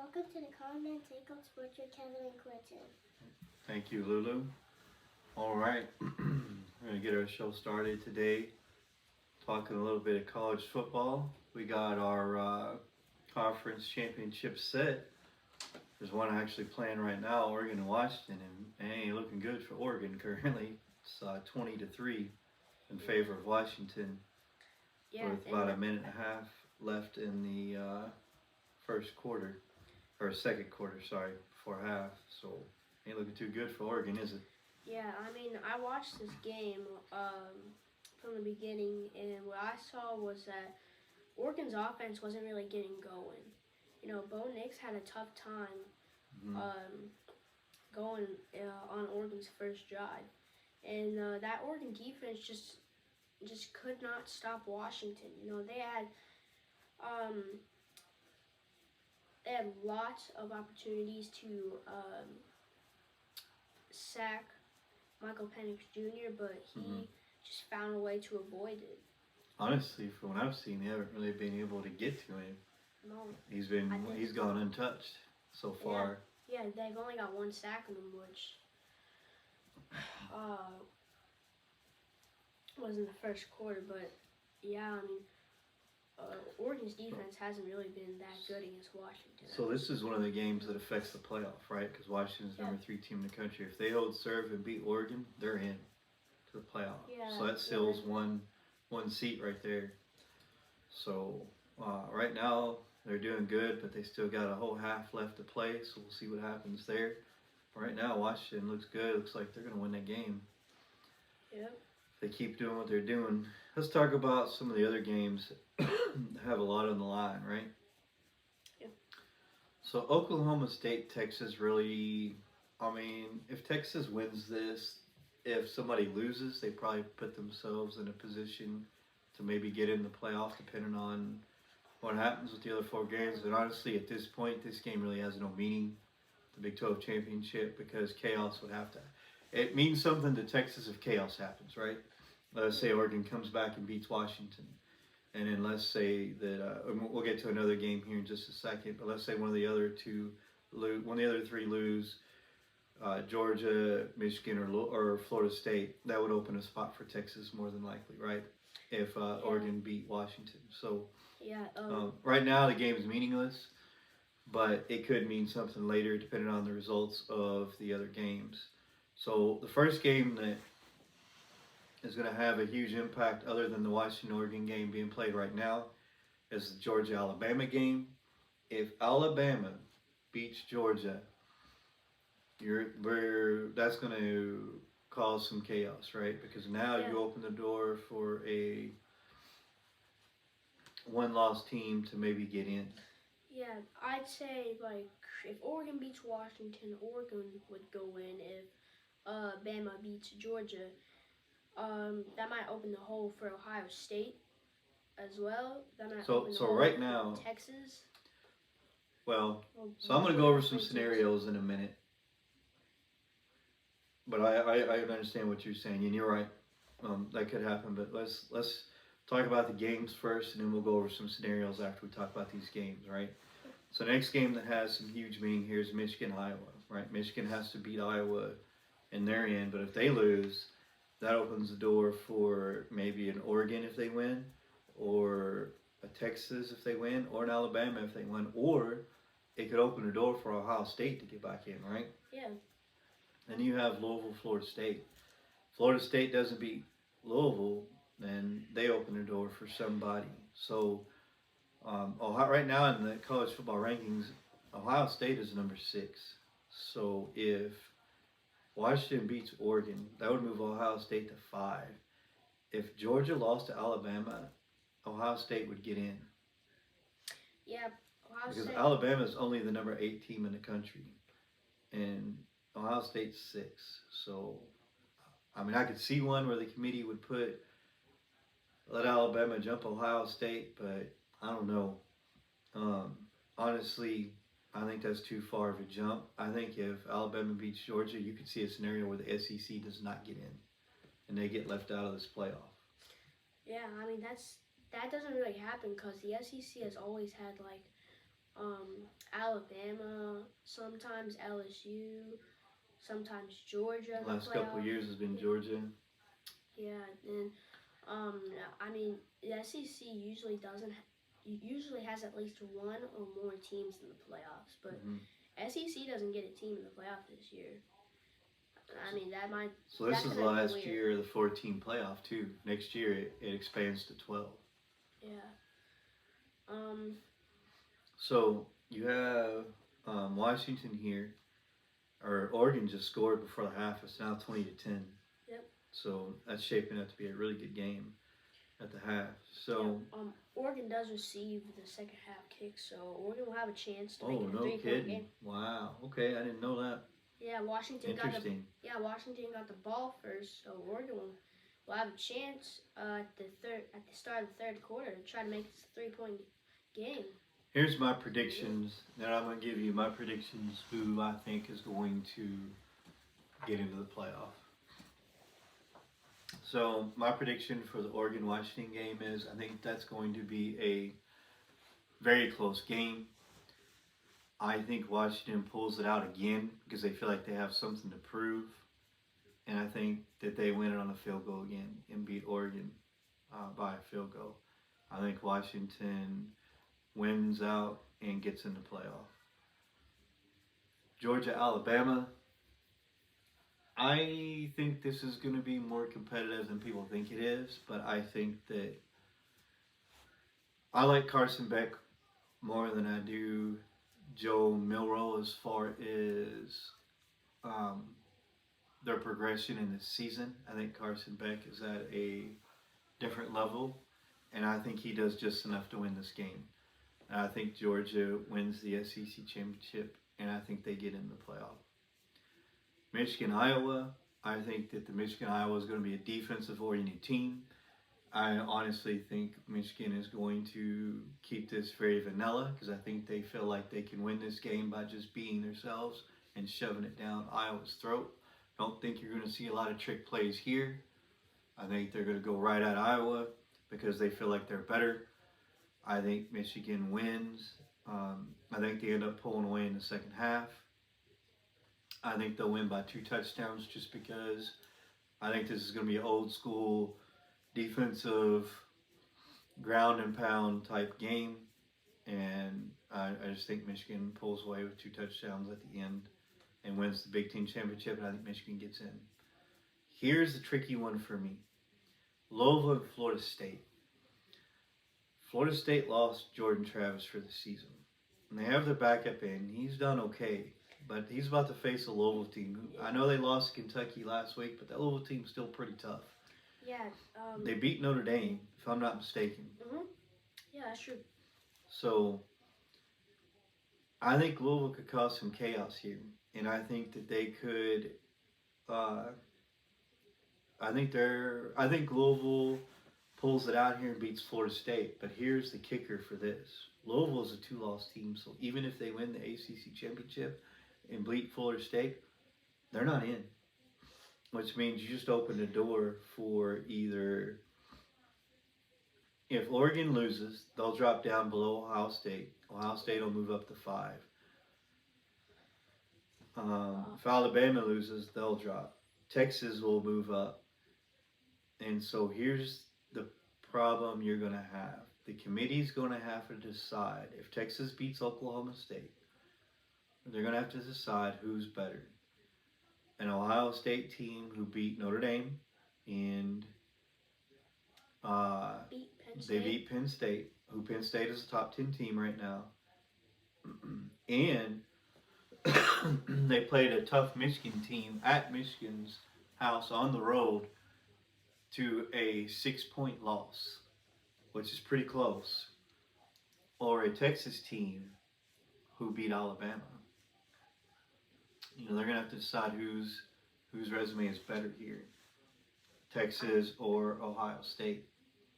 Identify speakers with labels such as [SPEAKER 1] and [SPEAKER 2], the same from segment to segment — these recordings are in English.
[SPEAKER 1] Welcome to the Common Take on Sports with Kevin and Quentin.
[SPEAKER 2] Thank you, Lulu. All right, we're going to get our show started today, talking a little bit of college football. We got our conference championship set. There's one actually playing right now, Oregon and Washington, and it ain't looking good for Oregon currently. It's 20-3 in favor of Washington, with about a minute and a half left in the first quarter, or second quarter, sorry, before half. So ain't looking too good for Oregon, is it?
[SPEAKER 3] Yeah, I mean, I watched this game from the beginning, and what I saw was that Oregon's offense wasn't really getting going. You know, Bo Nix had a tough time going on Oregon's first drive, and that Oregon defense just could not stop Washington. You know, they had lots of opportunities to sack Michael Penix Jr., but he just found a way to avoid it.
[SPEAKER 2] Honestly, from what I've seen, they haven't really been able to get to him.
[SPEAKER 3] No.
[SPEAKER 2] He's gone untouched so far.
[SPEAKER 3] Yeah, they've only got one sack on him, which was in the first quarter. But yeah, I mean, Oregon's defense hasn't really been that good against Washington.
[SPEAKER 2] So this is one of the games that affects the playoff, right? Because Washington's number 3 team in the country. If they hold serve and beat Oregon, they're in to the playoff.
[SPEAKER 3] Yeah,
[SPEAKER 2] so that seals one seat right there. So right now they're doing good, but they still got a whole half left to play. So we'll see what happens there. Right now, Washington looks good. Looks like they're going to win that game.
[SPEAKER 3] Yep.
[SPEAKER 2] If they keep doing what they're doing. Let's talk about some of the other games that have a lot on the line, right?
[SPEAKER 3] Yep.
[SPEAKER 2] So Oklahoma State, Texas really, I mean, if Texas wins this, if somebody loses, they probably put themselves in a position to maybe get in the playoff depending on what happens with the other 4 games. And honestly, at this point, this game really has no meaning, the Big 12 championship, because chaos would have to. It means something to Texas if chaos happens, right? Let's say Oregon comes back and beats Washington. And then let's say that, we'll get to another game here in just a second, but let's say one of the other 3 lose, Georgia, Michigan, or Florida State. That would open a spot for Texas more than likely, right? If Oregon beat Washington. So right now the game is meaningless, but it could mean something later depending on the results of the other games. So the first game that is going to have a huge impact other than the Washington-Oregon game being played right now is the Georgia-Alabama game. If Alabama beats Georgia, that's going to cause some chaos, right? Because now you open the door for a one-loss team to maybe get in.
[SPEAKER 3] Yeah, I'd say, like, if Oregon beats Washington, Oregon would go in. If Bama beats Georgia, that might open the hole for Ohio State as well. That might open the hole
[SPEAKER 2] right
[SPEAKER 3] for
[SPEAKER 2] now,
[SPEAKER 3] Texas.
[SPEAKER 2] Well, so I'm going to go over some scenarios in a minute. But I understand what you're saying, and you're right. That could happen, but let's talk about the games first, and then we'll go over some scenarios after we talk about these games, right? So next game that has some huge meaning here is Michigan-Iowa, right? Michigan has to beat Iowa in their end, but if they lose, that opens the door for maybe an Oregon if they win, or a Texas if they win, or an Alabama if they win, or it could open the door for Ohio State to get back in, right?
[SPEAKER 3] Yeah.
[SPEAKER 2] Then you have Louisville, Florida State. Florida State doesn't beat Louisville, then they open the door for somebody. So right now in the college football rankings, Ohio State is number 6. So if Washington beats Oregon, that would move Ohio State to 5. If Georgia lost to Alabama, Ohio State would get in.
[SPEAKER 3] Yeah, Ohio
[SPEAKER 2] because
[SPEAKER 3] State.
[SPEAKER 2] Alabama is only the number 8 team in the country, and Ohio State's 6. So, I mean, I could see one where the committee would let Alabama jump Ohio State, but I don't know. Honestly, I think that's too far of a jump. I think if Alabama beats Georgia, you could see a scenario where the SEC does not get in, and they get left out of this playoff.
[SPEAKER 3] Yeah, I mean, that doesn't really happen because the SEC has always had, like, Alabama, sometimes LSU, sometimes Georgia in the
[SPEAKER 2] Last couple of
[SPEAKER 3] playoff.
[SPEAKER 2] years has been Georgia.
[SPEAKER 3] Yeah, and I mean the SEC usually has at least one or more teams in the playoffs, but
[SPEAKER 2] Mhm.
[SPEAKER 3] SEC doesn't get a team in the playoff this year. I mean
[SPEAKER 2] So this
[SPEAKER 3] that's
[SPEAKER 2] is
[SPEAKER 3] gonna be
[SPEAKER 2] last
[SPEAKER 3] weird.
[SPEAKER 2] year of the 14 playoff too. Next year it expands to 12.
[SPEAKER 3] Yeah.
[SPEAKER 2] So you have Washington here, or Oregon just scored before the half. It's now 20-10.
[SPEAKER 3] Yep.
[SPEAKER 2] So that's shaping up to be a really good game at the half. So
[SPEAKER 3] Oregon does receive the second half kick, so Oregon will have a chance to make
[SPEAKER 2] oh
[SPEAKER 3] it a
[SPEAKER 2] no
[SPEAKER 3] 3-point
[SPEAKER 2] kidding!
[SPEAKER 3] game.
[SPEAKER 2] Wow. Okay, I didn't know that.
[SPEAKER 3] Yeah, Washington
[SPEAKER 2] Interesting.
[SPEAKER 3] Washington got the ball first, so Oregon will have a chance at the start of the third quarter to try to make this a 3-point game.
[SPEAKER 2] Here's my predictions. Now I'm going to give you my predictions who I think is going to get into the playoff. So my prediction for the Oregon-Washington game is I think that's going to be a very close game. I think Washington pulls it out again because they feel like they have something to prove. And I think that they win it on a field goal again and beat Oregon by a field goal. I think Washington wins out and gets in the playoff. Georgia, Alabama. I think this is going to be more competitive than people think it is, but I think that I like Carson Beck more than I do Joe Milroe as far as their progression in this season. I think Carson Beck is at a different level, and I think he does just enough to win this game. And I think Georgia wins the SEC championship, and I think they get in the playoff. Michigan, Iowa. I think that the Michigan-Iowa is going to be a defensive-oriented team. I honestly think Michigan is going to keep this very vanilla because I think they feel like they can win this game by just being themselves and shoving it down Iowa's throat. Don't think you're going to see a lot of trick plays here. I think they're going to go right at Iowa because they feel like they're better. I think Michigan wins. I think they end up pulling away in the second half. I think they'll win by 2 touchdowns just because I think this is going to be an old school defensive ground and pound type game. And I just think Michigan pulls away with 2 touchdowns at the end and wins the Big Ten Championship, and I think Michigan gets in. Here's the tricky one for me. Louisville and Florida State. Florida State lost Jordan Travis for the season. And they have their backup in. He's done okay. But he's about to face a Louisville team. I know they lost to Kentucky last week, but that Louisville team's still pretty tough.
[SPEAKER 3] Yeah.
[SPEAKER 2] They beat Notre Dame, if I'm not mistaken.
[SPEAKER 3] Yeah, that's true.
[SPEAKER 2] So, I think Louisville could cause some chaos here. And I think that they could... I think Louisville pulls it out here and beats Florida State. But here's the kicker for this. Louisville is a 2-loss team, so even if they win the ACC championship and beat Florida State, they're not in. Which means you just open the door for either, if Oregon loses, they'll drop down below Ohio State. Ohio State will move up to 5. If Alabama loses, they'll drop. Texas will move up. And so here's the problem you're going to have. The committee's going to have to decide if Texas beats Oklahoma State. They're going to have to decide who's better. An Ohio State team who beat Notre Dame and they beat Penn State, who Penn State is a top 10 team right now. And they played a tough Michigan team at Michigan's house on the road to a 6-point loss, which is pretty close. Or a Texas team who beat Alabama. You know, they're going to have to decide whose resume is better here. Texas or Ohio State.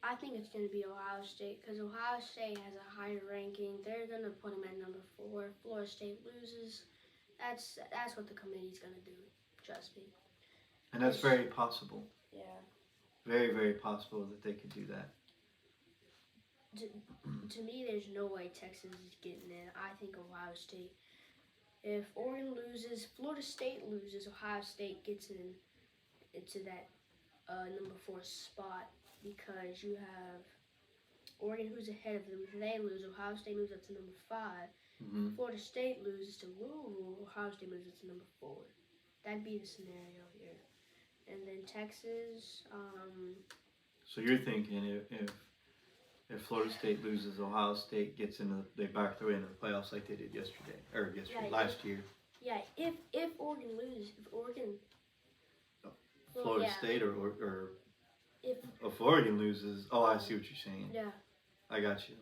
[SPEAKER 3] I think it's going to be Ohio State because Ohio State has a higher ranking. They're going to put them at number 4. Florida State loses. That's what the committee's going to do. Trust me.
[SPEAKER 2] And that's very possible.
[SPEAKER 3] Yeah.
[SPEAKER 2] Very, very possible that they could do that.
[SPEAKER 3] to me, there's no way Texas is getting in. I think Ohio State. If Oregon loses, Florida State loses, Ohio State gets into that number 4 spot because you have Oregon who's ahead of them. If they lose, Ohio State moves up to number 5.
[SPEAKER 2] Mm-hmm.
[SPEAKER 3] Florida State loses to Louisville, Ohio State moves up to number 4. That'd be the scenario here. And then Texas,
[SPEAKER 2] So you're thinking if Florida State loses, Ohio State gets they back their way into the playoffs like they did last year.
[SPEAKER 3] yeah, if Oregon loses,
[SPEAKER 2] Florida
[SPEAKER 3] yeah.
[SPEAKER 2] State or
[SPEAKER 3] if
[SPEAKER 2] Oregon loses, I see what you're saying.
[SPEAKER 3] yeah,
[SPEAKER 2] I got you.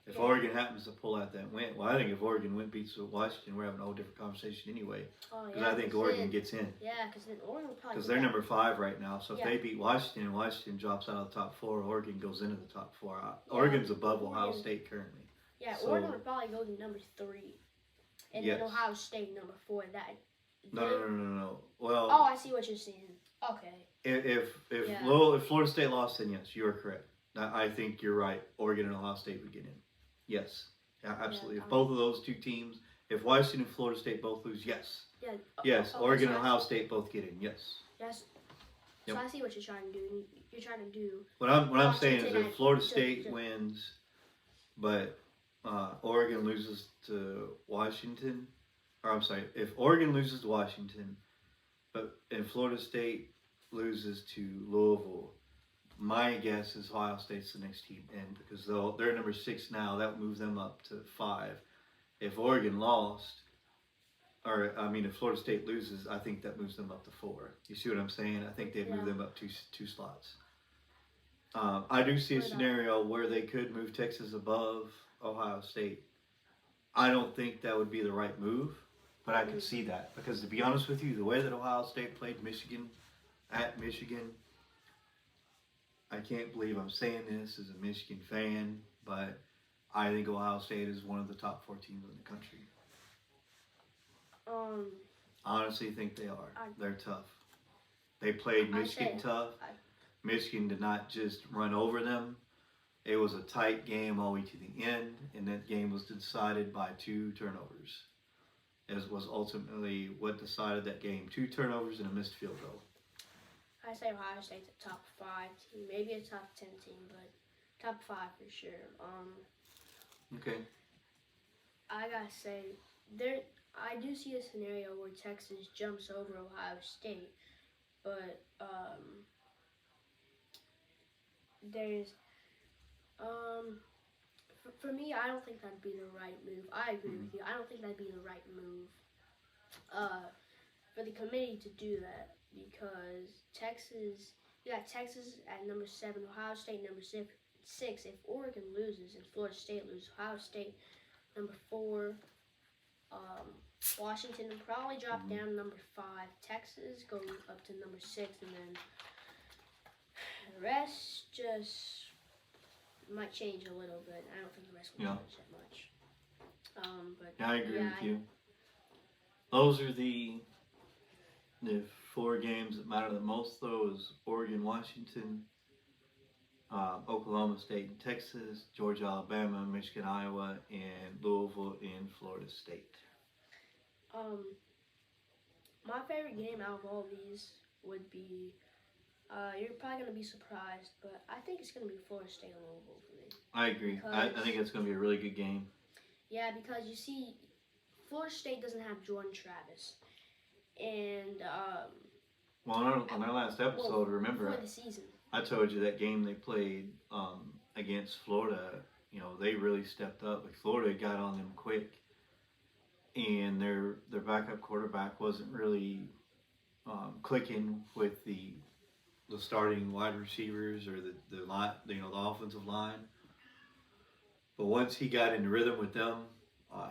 [SPEAKER 2] If
[SPEAKER 3] Yeah.
[SPEAKER 2] Oregon happens to pull out that win, well, I think if Oregon beats Washington, we're having a whole different conversation anyway. Because I think Oregon gets in.
[SPEAKER 3] Yeah, because then Oregon will probably.
[SPEAKER 2] Because they're number 5 right now. So if
[SPEAKER 3] Yeah.
[SPEAKER 2] they beat Washington and Washington drops out of the top 4, Oregon goes into the top 4. Oregon's above Ohio
[SPEAKER 3] Oregon.
[SPEAKER 2] State currently.
[SPEAKER 3] Yeah,
[SPEAKER 2] So-
[SPEAKER 3] Oregon would probably go to number 3, and
[SPEAKER 2] Yes.
[SPEAKER 3] then Ohio State number 4.
[SPEAKER 2] No. Well,
[SPEAKER 3] Oh, I see what you're saying. Okay.
[SPEAKER 2] if
[SPEAKER 3] Yeah.
[SPEAKER 2] Florida State lost, then yes, you are correct. I think you're right. Oregon and Ohio State would get in. Yes. Yeah, absolutely.
[SPEAKER 3] Yeah,
[SPEAKER 2] If both of those two teams, if Washington and Florida State both lose, yes.
[SPEAKER 3] Yeah.
[SPEAKER 2] Yes,
[SPEAKER 3] okay,
[SPEAKER 2] Oregon
[SPEAKER 3] so
[SPEAKER 2] and Ohio State both get in. Yes.
[SPEAKER 3] Yes.
[SPEAKER 2] Yep.
[SPEAKER 3] So I see what you're trying to do. You're trying to do.
[SPEAKER 2] What I'm saying is
[SPEAKER 3] Washington
[SPEAKER 2] if Florida
[SPEAKER 3] and-
[SPEAKER 2] State wins, but Oregon loses to Washington, or I'm sorry, if Oregon loses to Washington, and Florida State loses to Louisville, my guess is Ohio State's the next team in because they're number 6 now. That would move them up to 5. If Oregon lost, if Florida State loses, I think that moves them up to 4. You see what I'm saying? I think they'd move them up two slots. I do see a scenario where they could move Texas above Ohio State. I don't think that would be the right move, but I can see that because to be honest with you, the way that Ohio State played Michigan at Michigan, I can't believe I'm saying this as a Michigan fan, but I think Ohio State is one of the top 4 teams in the country. I honestly think they are. They're tough. They played Michigan tough. Michigan did not just run over them. It was a tight game all the way to the end, and that game was decided by 2 turnovers. As was ultimately what decided that game. 2 turnovers and a missed field goal.
[SPEAKER 3] I say Ohio State's a top 5 team, maybe a top 10 team, but top 5 for sure.
[SPEAKER 2] Okay.
[SPEAKER 3] I gotta say, I do see a scenario where Texas jumps over Ohio State, but there's for me, I don't think that'd be the right move. I agree with you. I don't think that'd be the right move for the committee to do that because you got Texas at number 7, Ohio State number 6. If Oregon loses and Florida State loses, Ohio State number 4. Washington will probably drop down to number 5. Texas go up to number 6, and then the rest just might change a little bit. I don't think the rest will change that much. But
[SPEAKER 2] Yeah, I agree with you. Those are the 4 games that matter the most, though, is Oregon, Washington, Oklahoma State and Texas, Georgia, Alabama, Michigan, Iowa, and Louisville and Florida State.
[SPEAKER 3] My favorite game out of all these would be, you're probably going to be surprised, but I think it's going to be Florida State and Louisville for me.
[SPEAKER 2] I agree. I think it's going to be a really good game.
[SPEAKER 3] Yeah, because you see, Florida State doesn't have Jordan Travis. And,
[SPEAKER 2] well, on our last episode, remember,
[SPEAKER 3] before the season.
[SPEAKER 2] I told you that game they played against Florida, they really stepped up. Like Florida got on them quick. And their backup quarterback wasn't really clicking with the starting wide receivers or the offensive line. But once he got in rhythm with them,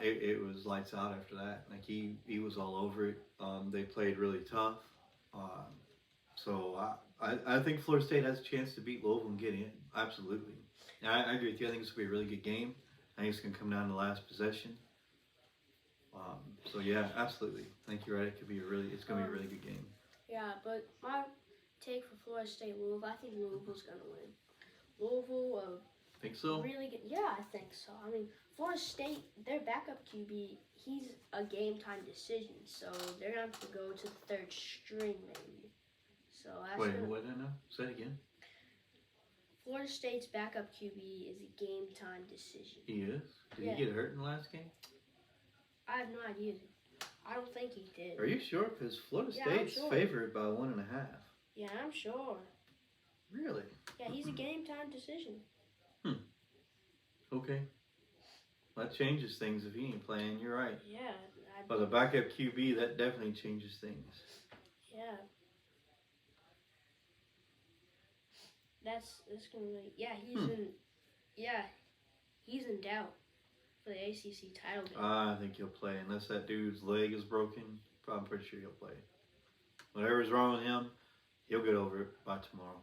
[SPEAKER 2] it was lights out after that. Like he was all over it. They played really tough. So I think Florida State has a chance to beat Louisville and get in. Absolutely. And I agree with you. I think it's going to be a really good game. I think it's going to come down to the last possession. So yeah, absolutely. I think you're right. It's going to be a really good game.
[SPEAKER 3] Yeah, but my take for Florida State Louisville, I think Louisville's gonna win. Louisville,
[SPEAKER 2] Think so?
[SPEAKER 3] Really good. Yeah, I think so. I mean, Florida State, their backup QB, he's a game time decision, so they're gonna have to go to the third string maybe. So that's
[SPEAKER 2] Wait,
[SPEAKER 3] gonna,
[SPEAKER 2] what now? Say it again.
[SPEAKER 3] Florida State's backup QB is a game time decision.
[SPEAKER 2] He is? Did
[SPEAKER 3] Yeah.
[SPEAKER 2] he get hurt in the last game?
[SPEAKER 3] I have no idea. I don't think he did.
[SPEAKER 2] Are you sure? Because Florida
[SPEAKER 3] Yeah, I'm
[SPEAKER 2] State's
[SPEAKER 3] sure.
[SPEAKER 2] favored by 1.5.
[SPEAKER 3] Yeah, I'm sure.
[SPEAKER 2] Really?
[SPEAKER 3] Yeah, he's a game time decision.
[SPEAKER 2] Okay. That changes things if he ain't playing. You're right.
[SPEAKER 3] Yeah,
[SPEAKER 2] But the backup QB, that definitely changes things.
[SPEAKER 3] yeah. That's gonna be he's in doubt for the ACC title game.
[SPEAKER 2] I think he'll play unless that dude's leg is broken. I'm pretty sure he'll play. Whatever's wrong with him, he'll get over it by tomorrow.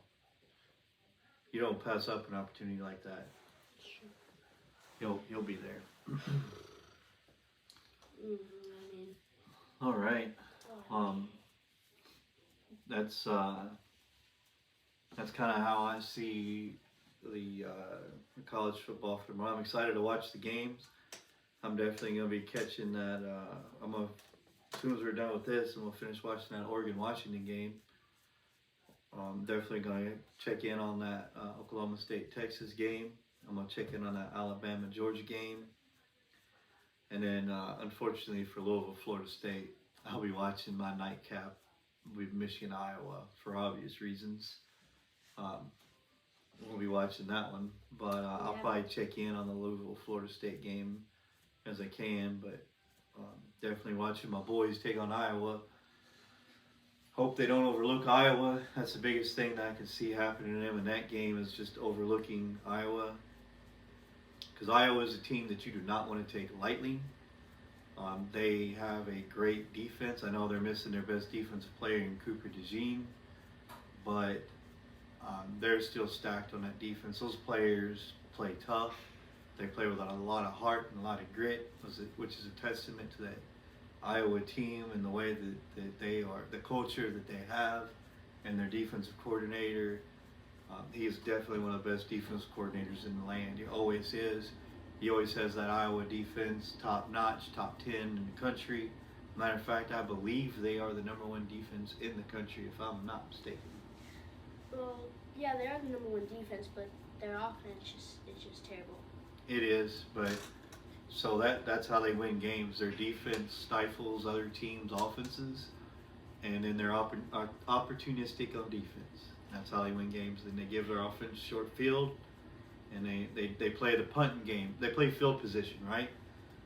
[SPEAKER 2] You don't pass up an opportunity like that. He'll be there.
[SPEAKER 3] I mean,
[SPEAKER 2] All right. That's kind of how I see the college football for tomorrow. I'm excited to watch the games. I'm definitely gonna be catching that. As soon as we're done with this, and we'll finish watching that Oregon-Washington game. I'm definitely gonna check in on that Oklahoma State-Texas game. I'm gonna check in on that Alabama-Georgia game. And then, unfortunately for Louisville, Florida State, I'll be watching my nightcap with Michigan, Iowa, for obvious reasons. We'll be watching that one, but I'll probably check in on the Louisville, Florida State game as I can. But definitely watching my boys take on Iowa. Hope they don't overlook Iowa. That's the biggest thing that I can see happening to them in that game is just overlooking Iowa. Because Iowa is a team that you do not want to take lightly. They have a great defense. I know they're missing their best defensive player in Cooper DeJean, but they're still stacked on that defense. Those players play tough. They play with a lot of heart and a lot of grit, which is a testament to that Iowa team and the way that they are, the culture that they have, and their defensive coordinator. He is definitely one of the best defense coordinators in the land. He always is. He always has that Iowa defense top notch, top 10 in the country. Matter of fact, I believe they are the number 1 defense in the country, if I'm not mistaken.
[SPEAKER 3] well, yeah, they are the number 1 defense, but their offense is just terrible.
[SPEAKER 2] It is, but so that's how they win games. Their defense stifles other teams' offenses, and then they're opportunistic on defense. That's how they win games. Then they give their offense short field, and they play the punting game. They play field position, right?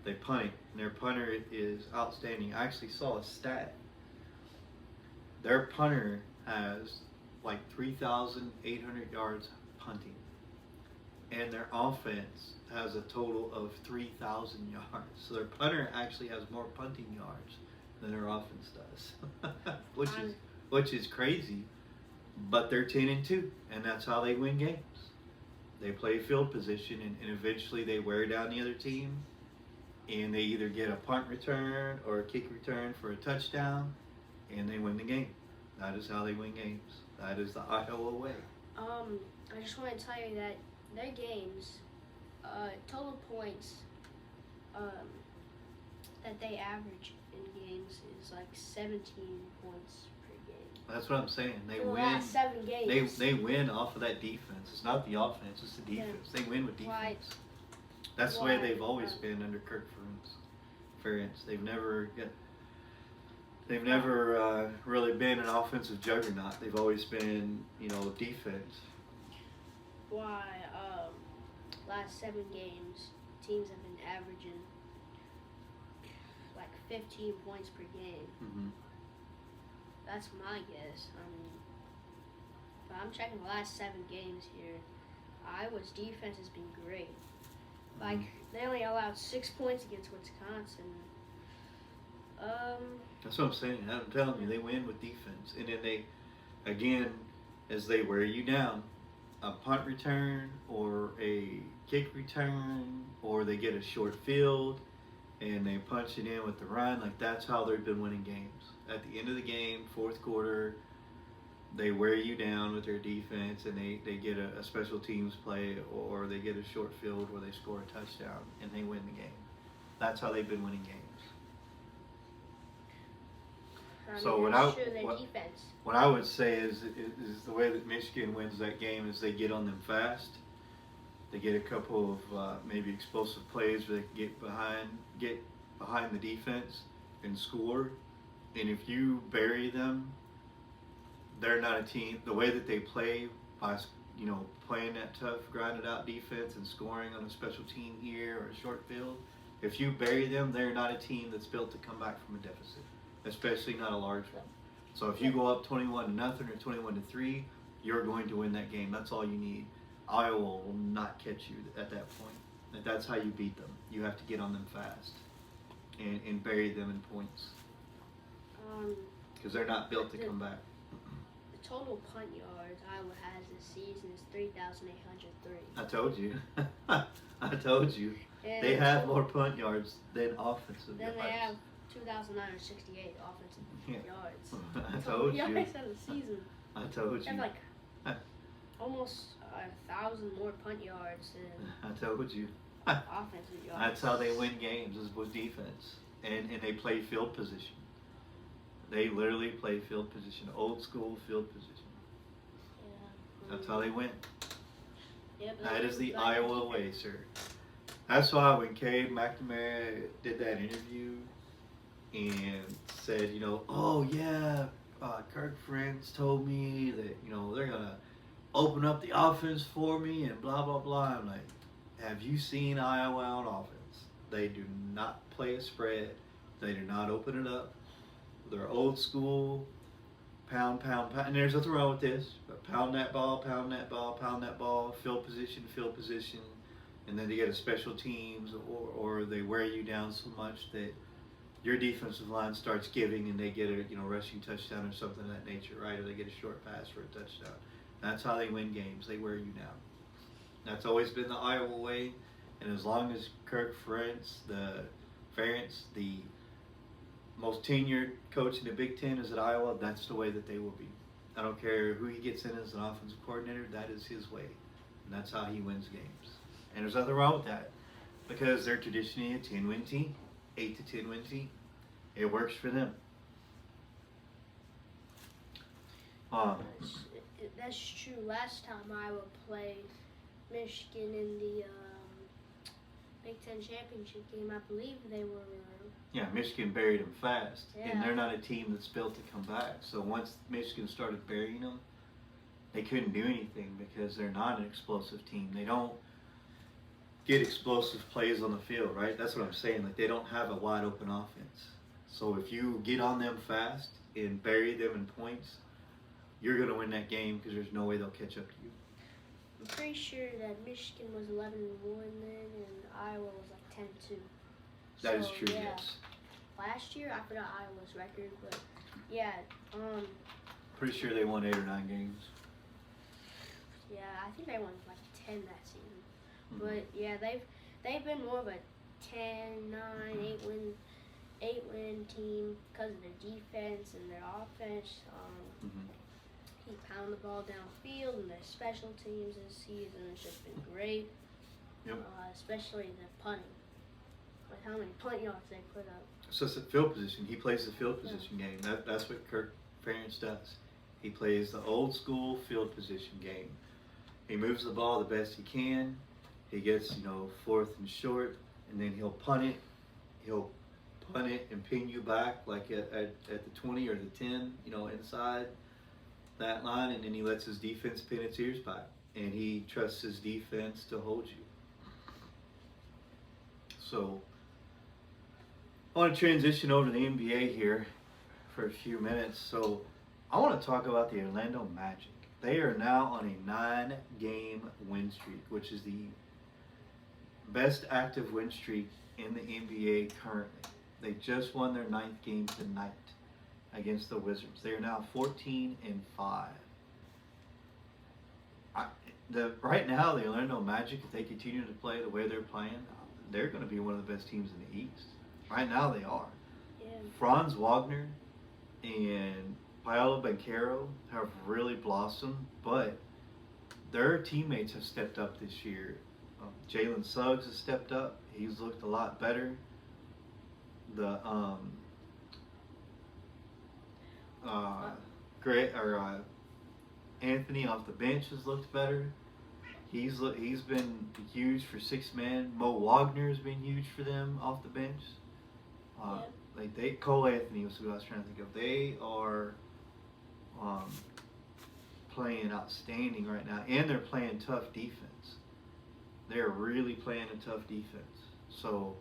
[SPEAKER 2] They punt it, and their punter is outstanding. I actually saw a stat. Their punter has like 3,800 yards punting, and their offense has a total of 3,000 yards. So their punter actually has more punting yards than their offense does, which is crazy. But they're 10-2, and that's how they win games. They play field position, and eventually they wear down the other team, and they either get a punt return or a kick return for a touchdown, and they win the game. That is how they win games. That is the Iowa way.
[SPEAKER 3] I just want to tell you that their games, total points, that they average in games is like 17 points per game.
[SPEAKER 2] That's what I'm saying. They
[SPEAKER 3] For the
[SPEAKER 2] win.
[SPEAKER 3] last 7 games.
[SPEAKER 2] They win off of that defense. It's not the offense. It's the defense. They win with defense.
[SPEAKER 3] Why-
[SPEAKER 2] That's the way
[SPEAKER 3] why-
[SPEAKER 2] they've always been under Kirk Ferentz. They've never really been an offensive juggernaut. They've always been, defense.
[SPEAKER 3] Why, last 7 games, teams have been averaging like 15 points per game.
[SPEAKER 2] Mm-hmm.
[SPEAKER 3] That's my guess. But I'm checking the last 7 games here. Iowa's defense has been great. Like, they only allowed 6 points against Wisconsin.
[SPEAKER 2] That's what I'm saying. I'm telling you, they win with defense. And then they, again, as they wear you down, a punt return or a kick return, or they get a short field and they punch it in with the run. Like, that's how they've been winning games. At the end of the game, fourth quarter, they wear you down with their defense, and they get a special teams play, or they get a short field where they score a touchdown and they win the game. That's how they've been winning games. So what what I would say is the way that Michigan wins that game is they get on them fast. They get a couple of maybe explosive plays where they can get behind the defense and score. And if you bury them, they're not a team. The way that they play, by playing that tough, grinded out defense and scoring on a special team here or a short field, if you bury them, they're not a team that's built to come back from a deficit, especially not a large one. So if you go up 21-0 or 21-3, you're going to win that game. That's all you need. Iowa will not catch you at that point. That's how you beat them. You have to get on them fast and bury them in points, because they're not built to come back.
[SPEAKER 3] The total punt yards Iowa has this season is 3,803.
[SPEAKER 2] I told you. I told you.
[SPEAKER 3] And
[SPEAKER 2] they have more punt yards than offensive yards.
[SPEAKER 3] Then they have 2,968 offensive yards.
[SPEAKER 2] I told you.
[SPEAKER 3] Yards of the season.
[SPEAKER 2] I told
[SPEAKER 3] They
[SPEAKER 2] you.
[SPEAKER 3] have like almost 1,000 more punt yards than
[SPEAKER 2] I told you.
[SPEAKER 3] offensive yards.
[SPEAKER 2] That's how they win games, is with defense. And they play field position. They literally play field position, old school field position.
[SPEAKER 3] Yeah.
[SPEAKER 2] That's how they win.
[SPEAKER 3] Yep,
[SPEAKER 2] That is the
[SPEAKER 3] like
[SPEAKER 2] Iowa way, sir. That's why when Cade McNamara did that interview and said, oh yeah, Kirk Ferentz told me that, they're going to open up the offense for me and blah, blah, blah. I'm like, have you seen Iowa on offense? They do not play a spread. They do not open it up. They're old school, pound, pound, pound. And there's nothing wrong with this. But pound that ball, pound that ball, pound that ball, field position. And then they get a special teams, or they wear you down so much that your defensive line starts giving and they get a rushing touchdown or something of that nature, right? Or they get a short pass for a touchdown. That's how they win games. They wear you down. That's always been the Iowa way. And as long as Kirk Ferentz, the most tenured coach in the Big Ten, is at Iowa, that's the way that they will be. I don't care who he gets in as an offensive coordinator. That is his way. And that's how he wins games. And there's nothing wrong with that, because they're traditionally a 10-win team, 8 to 10 win team. It works for them.
[SPEAKER 3] That's true. Last time Iowa played Michigan in the Big Ten championship game, I believe they were.
[SPEAKER 2] Yeah, Michigan buried them fast,
[SPEAKER 3] Yeah.
[SPEAKER 2] and they're not a team that's built to come back. So once Michigan started burying them, they couldn't do anything because they're not an explosive team. They don't get explosive plays on the field, right? That's what I'm saying. Like, they don't have a wide open offense. So if you get on them fast and bury them in points, you're going to win that game, because there's no way they'll catch up to you.
[SPEAKER 3] I'm pretty sure that Michigan was 11-1 then, and Iowa was like 10-2.
[SPEAKER 2] That is
[SPEAKER 3] So,
[SPEAKER 2] true,
[SPEAKER 3] yeah.
[SPEAKER 2] yes.
[SPEAKER 3] Last year, I forgot Iowa's record, but yeah,
[SPEAKER 2] Pretty sure they won 8 or 9 games.
[SPEAKER 3] yeah, I think they won like 10 that season.
[SPEAKER 2] Mhm.
[SPEAKER 3] But yeah, they've been more of a 10-9, 8-win team because of their defense and their offense.
[SPEAKER 2] Mhm.
[SPEAKER 3] He pound the ball downfield, and their special teams this season has just been great.
[SPEAKER 2] Yep.
[SPEAKER 3] Especially the punting. Like how many punt yards they put up.
[SPEAKER 2] So it's a field position. He plays the field position game. That's what Kirk Ferentz does. He plays the old school field position game. He moves the ball the best he can. He gets, 4th and short, and then he'll punt it. He'll punt it and pin you back like at the 20 or the 10, inside that line, and then he lets his defense pin its ears back. And he trusts his defense to hold you. So I want to transition over to the NBA here for a few minutes. So I want to talk about the Orlando Magic. They are now on a 9-game win streak, which is the best active win streak in the NBA currently. They just won their 9th game tonight against the Wizards. They are now 14-5. Right now, the Orlando Magic, if they continue to play the way they're playing, they're going to be one of the best teams in the East. Right now, they are.
[SPEAKER 3] Yeah.
[SPEAKER 2] Franz Wagner and Paolo Banchero have really blossomed, but their teammates have stepped up this year. Jalen Suggs has stepped up. He's looked a lot better. The Anthony off the bench has looked better. He's been huge for 6 man. Mo Wagner has been huge for them off the bench. Cole Anthony was who I was trying to think of. They are playing outstanding right now, and they're playing tough defense. They're really playing a tough defense. So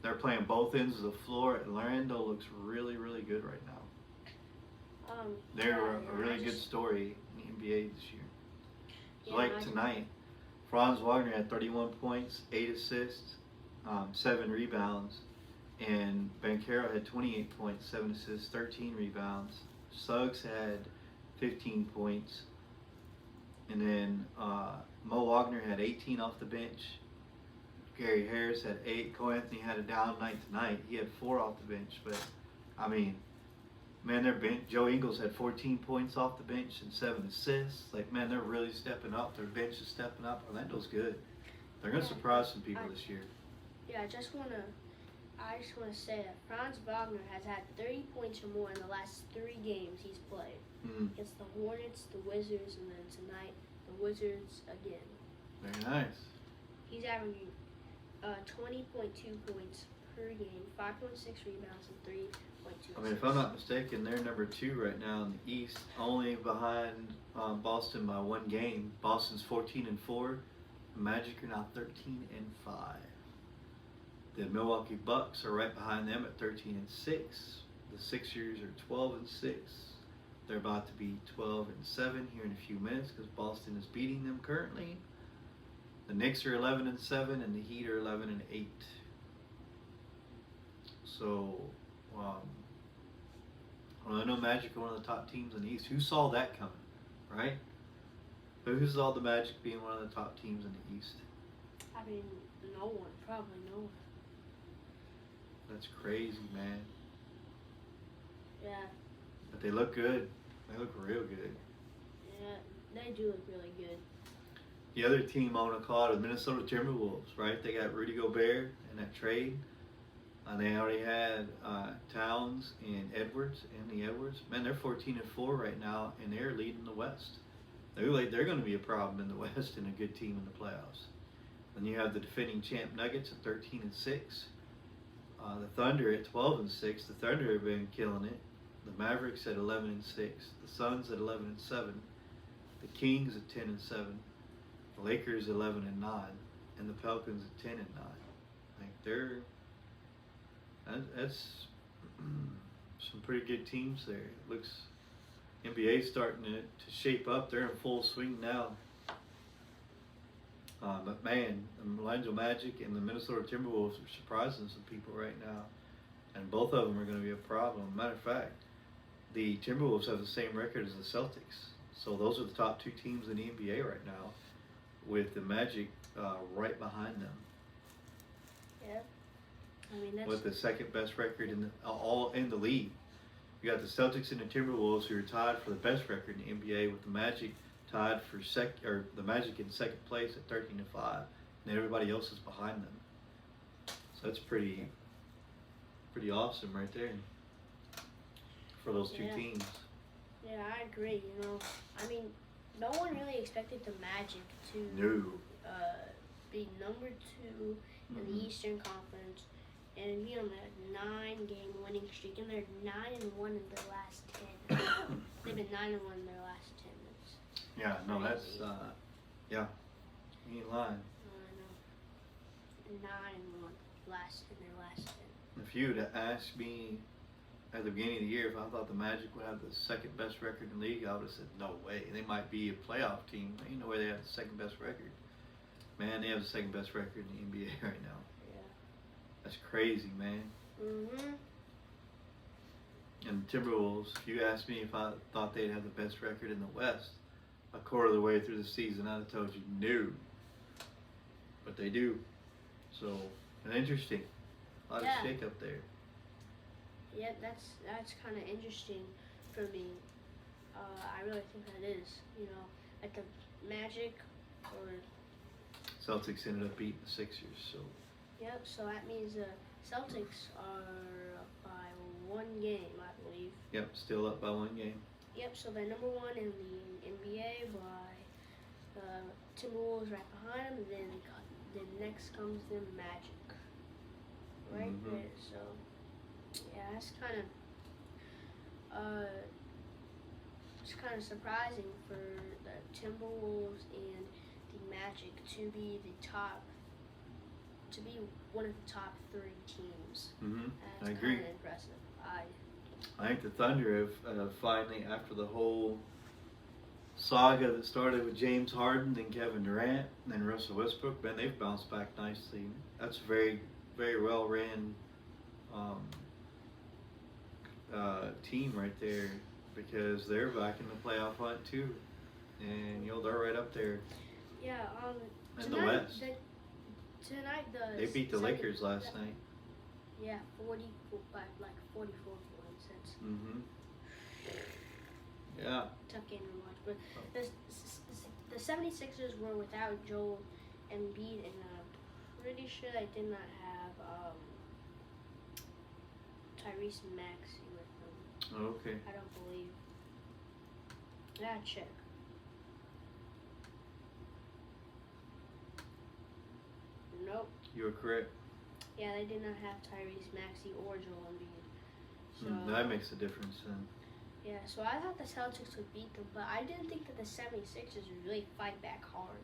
[SPEAKER 2] they're playing both ends of the floor. Orlando looks really, really good right now. They're a really good story in the NBA this year. So tonight, Franz Wagner had 31 points, 8 assists, 7 rebounds, and Banchero had 28 points, 7 assists, 13 rebounds. Suggs had 15 points, and then Mo Wagner had 18 off the bench. Gary Harris had 8. Cole Anthony had a down night tonight. He had 4 off the bench, but I mean, man, their bench. Joe Ingles had 14 points off the bench and 7 assists. Man, they're really stepping up. Their bench is stepping up. Orlando's good. They're gonna surprise some people this year.
[SPEAKER 3] Yeah, I just wanna say that Franz Wagner has had 30 points or more in the last 3 games he's played. It's the Hornets, the Wizards, and then tonight the Wizards again.
[SPEAKER 2] Very nice.
[SPEAKER 3] He's averaging 20.2 points per game, 5.6 rebounds, and 3.2
[SPEAKER 2] I mean, if I'm not mistaken, they're number 2 right now in the East, only behind Boston by 1 game. Boston's 14-4. The Magic are now 13-5. The Milwaukee Bucks are right behind them at 13-6. The Sixers are 12-6. They're about to be 12-7 here in a few minutes because Boston is beating them currently. The Knicks are 11-7 and the Heat are 11-8. So, Orlando Magic are one of the top teams in the East. Who saw that coming, right? Who saw the Magic being one of the top teams in the East?
[SPEAKER 3] I mean, no one. Probably no one.
[SPEAKER 2] That's crazy, man.
[SPEAKER 3] Yeah.
[SPEAKER 2] But they look good. They look real good.
[SPEAKER 3] Yeah, they do look really good.
[SPEAKER 2] The other team I want to call it is Minnesota Timberwolves, right? They got Rudy Gobert in that trade. And they already had Towns and Edwards. Man, they're 14-4 right now, and they're leading the West. They're going to be a problem in the West and a good team in the playoffs. Then you have the defending champ Nuggets at 13-6. The Thunder at 12-6. The Thunder have been killing it. The Mavericks at 11-6. The Suns at 11-7. The Kings at 10-7. The Lakers 11-9, and the Pelicans at 10-9. That's some pretty good teams there. It looks NBA's starting to shape up. They're in full swing now. But man, the Orlando Magic and the Minnesota Timberwolves are surprising some people right now, and both of them are going to be a problem. Matter of fact, the Timberwolves have the same record as the Celtics, so those are the top 2 teams in the NBA right now, with the Magic right behind them.
[SPEAKER 3] Yeah. I mean, that's
[SPEAKER 2] with the second best record in the league. You got the Celtics and the Timberwolves who are tied for the best record in the NBA, with the Magic tied for the Magic in second place at 13-5, and everybody else is behind them. So that's pretty awesome right there for those 2 teams.
[SPEAKER 3] Yeah, I agree. I mean, no one really expected the Magic to be number 2 in the Eastern Conference and be on a 9-game winning streak, and they're 9-1 in their last 10. They've been 9-1 in their last 10.
[SPEAKER 2] Yeah, no, that's yeah. You ain't lying.
[SPEAKER 3] I know. 9-1 in their last 10.
[SPEAKER 2] If you would have asked me at the beginning of the year if I thought the Magic would have the second best record in the league, I would have said no way. They might be a playoff team. Ain't no way they have the second best record. Man, they have the second best record in the NBA right now.
[SPEAKER 3] Yeah.
[SPEAKER 2] That's crazy, man.
[SPEAKER 3] Mhm.
[SPEAKER 2] And the Timberwolves, if you asked me if I thought they'd have the best record in the West a quarter of the way through the season, I'd have told you no. But they do. So, interesting. A lot of shake up there.
[SPEAKER 3] Yeah, that's kind of interesting for me. I really think that is. You know, like the Magic or
[SPEAKER 2] Celtics ended up beating the Sixers, so
[SPEAKER 3] yep. So that means the Celtics are up by 1 game, I believe.
[SPEAKER 2] yep, still up by 1 game.
[SPEAKER 3] Yep. So they're number 1 in the NBA by Timberwolves right behind them, and then next comes the Magic. Right
[SPEAKER 2] Mhm.
[SPEAKER 3] there. So yeah, that's kind of it's kind of surprising for the Timberwolves and the Magic to be one of the top 3 teams.
[SPEAKER 2] Mm-hmm.
[SPEAKER 3] That's
[SPEAKER 2] I agree.
[SPEAKER 3] kind of impressive.
[SPEAKER 2] I think the Thunder have finally, after the whole saga that started with James Harden, then Kevin Durant, and then Russell Westbrook, man, they've bounced back nicely. That's a very, very well ran team right there, because they're back in the playoff hunt too, and they're right up there
[SPEAKER 3] Yeah.
[SPEAKER 2] in the
[SPEAKER 3] Tonight,
[SPEAKER 2] West.
[SPEAKER 3] Tonight
[SPEAKER 2] They beat the Lakers last night.
[SPEAKER 3] Yeah, 44 points. That's
[SPEAKER 2] Mm-hmm. Yeah.
[SPEAKER 3] tough game to watch. But the 76ers were without Joel Embiid, and I'm pretty sure they did not have Tyrese Maxey with them.
[SPEAKER 2] Oh, okay.
[SPEAKER 3] I don't believe. I gotta check. Nope.
[SPEAKER 2] You were correct.
[SPEAKER 3] Yeah, they did not have Tyrese Maxey or Joel Embiid. So
[SPEAKER 2] That makes a difference then.
[SPEAKER 3] yeah, so I thought the Celtics would beat them, but I didn't think that the 76ers would really fight back hard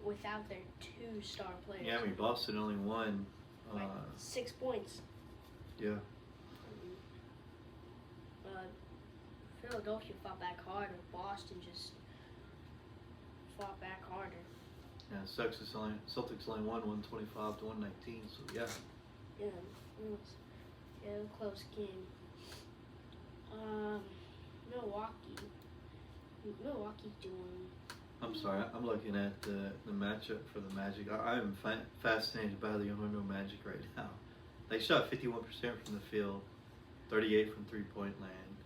[SPEAKER 3] without their 2 star players.
[SPEAKER 2] Yeah, I mean, Boston only won.
[SPEAKER 3] Like 6 points.
[SPEAKER 2] Yeah.
[SPEAKER 3] Philadelphia fought back harder. Boston just fought back harder.
[SPEAKER 2] Yeah, Celtics only won 125 to 119. So yeah.
[SPEAKER 3] Yeah, it was a close game. Milwaukee doing.
[SPEAKER 2] I'm sorry. I'm looking at the matchup for the Magic. I am fascinated by the Orlando Magic right now. They shot 51% from the field, 38 from 3-point land,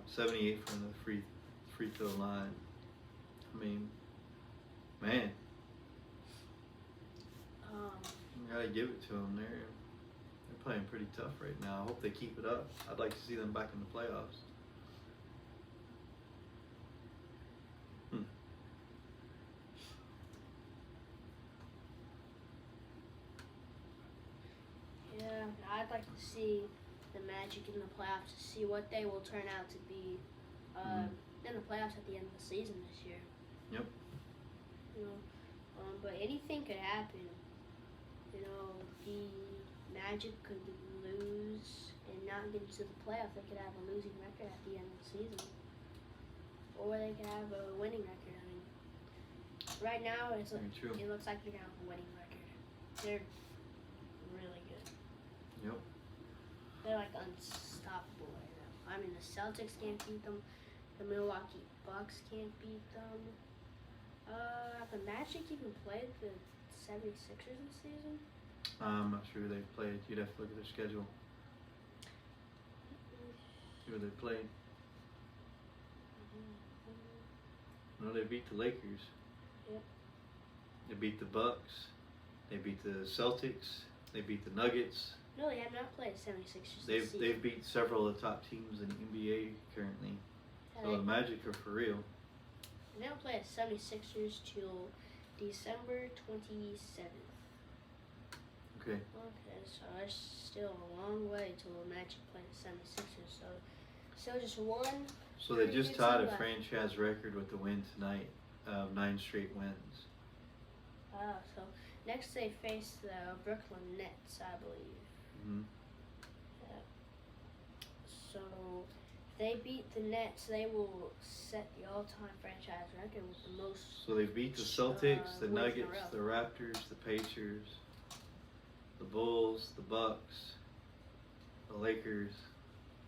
[SPEAKER 2] 78 from the free throw line. I mean, man, you gotta give it to them. They're playing pretty tough right now. I hope they keep it up. I'd like to see them back in the playoffs.
[SPEAKER 3] Yeah, I'd like to see the Magic in the playoffs to see what they will turn out to be in the playoffs at the end of the season this year.
[SPEAKER 2] Yep.
[SPEAKER 3] But anything could happen. The Magic could lose and not get into the playoffs. They could have a losing record at the end of the season, or they could have a winning record. I mean, right now it looks like they're gonna have a winning record. They're really good.
[SPEAKER 2] Yep.
[SPEAKER 3] They're like unstoppable right now. I mean, the Celtics can't beat them. The Milwaukee Bucks can't beat them. Have the Magic even played the 76ers this season?
[SPEAKER 2] I'm not sure who they've played. You'd have to look at their schedule. See who they played. No, they beat the Lakers.
[SPEAKER 3] Yep.
[SPEAKER 2] They beat the Bucks. They beat the Celtics. They beat the Nuggets.
[SPEAKER 3] No, they have not played 76ers this season.
[SPEAKER 2] They've beat several of the top teams in the NBA currently. So the Magic are for real.
[SPEAKER 3] They don't play the 76ers till December 27th.
[SPEAKER 2] Okay.
[SPEAKER 3] Okay, so there's still a long way till the Magic play the 76ers. So still just one.
[SPEAKER 2] So they just
[SPEAKER 3] Pretty
[SPEAKER 2] tied
[SPEAKER 3] good
[SPEAKER 2] a
[SPEAKER 3] team
[SPEAKER 2] franchise record with the win tonight of 9 straight wins.
[SPEAKER 3] So next they face the Brooklyn Nets, I believe.
[SPEAKER 2] Mm-hmm.
[SPEAKER 3] So if they beat the Nets, they will set the all-time franchise record with the most.
[SPEAKER 2] So they beat the Celtics, the
[SPEAKER 3] wins in a
[SPEAKER 2] Nuggets,
[SPEAKER 3] row.
[SPEAKER 2] the Raptors, the Pacers, the Bulls, the Bucks, the Lakers.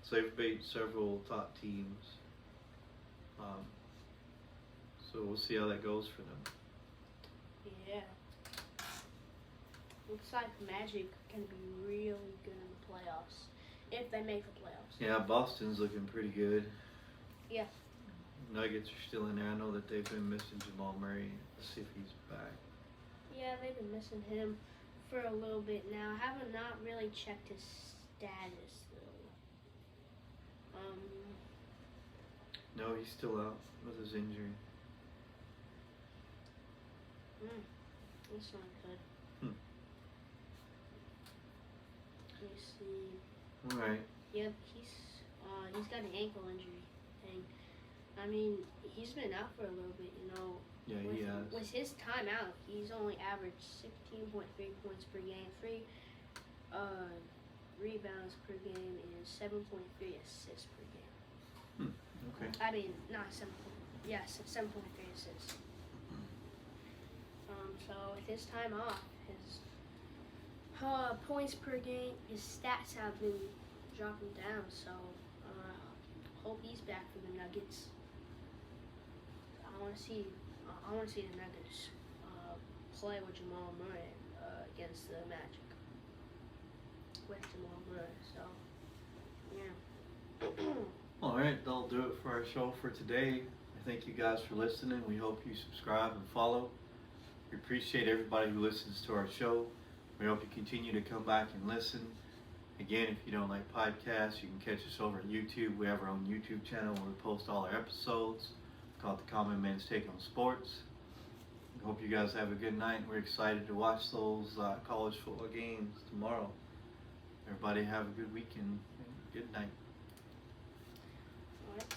[SPEAKER 2] So they've beat several top teams. So we'll see how that goes for them.
[SPEAKER 3] Yeah. Looks like Magic can be really good in the playoffs if they make the playoffs.
[SPEAKER 2] Yeah, Boston's looking pretty good.
[SPEAKER 3] Yeah.
[SPEAKER 2] Nuggets are still in there. I know that they've been missing Jamal Murray. Let's see if he's back.
[SPEAKER 3] Yeah, they've been missing him for a little bit now. I have not really checked his status though.
[SPEAKER 2] No, he's still out with his injury.
[SPEAKER 3] That's not good.
[SPEAKER 2] Hmm.
[SPEAKER 3] Let me see.
[SPEAKER 2] All right.
[SPEAKER 3] Yep, he's got an ankle injury thing. I mean, he's been out for a little bit, you know.
[SPEAKER 2] Yeah, he has.
[SPEAKER 3] With his time out, he's only averaged 16.3 points per game, 3 rebounds per game, and 7.3 assists per game.
[SPEAKER 2] Okay.
[SPEAKER 3] I mean, not 7. Yeah, 7.3 assists. So with his time off, his points per game, his stats have been dropping down. So hope he's back for the Nuggets. I want to see the Nuggets play with Jamal Murray against the Magic with Jamal Murray. So yeah.
[SPEAKER 2] All right, that'll do it for our show for today. I thank you guys for listening. We hope you subscribe and follow. We appreciate everybody who listens to our show. We hope you continue to come back and listen. Again, if you don't like podcasts, you can catch us over at YouTube. We have our own YouTube channel where we post all our episodes called The Common Man's Take on Sports. We hope you guys have a good night. We're excited to watch those college football games tomorrow. Everybody have a good weekend. Good night.
[SPEAKER 3] All right.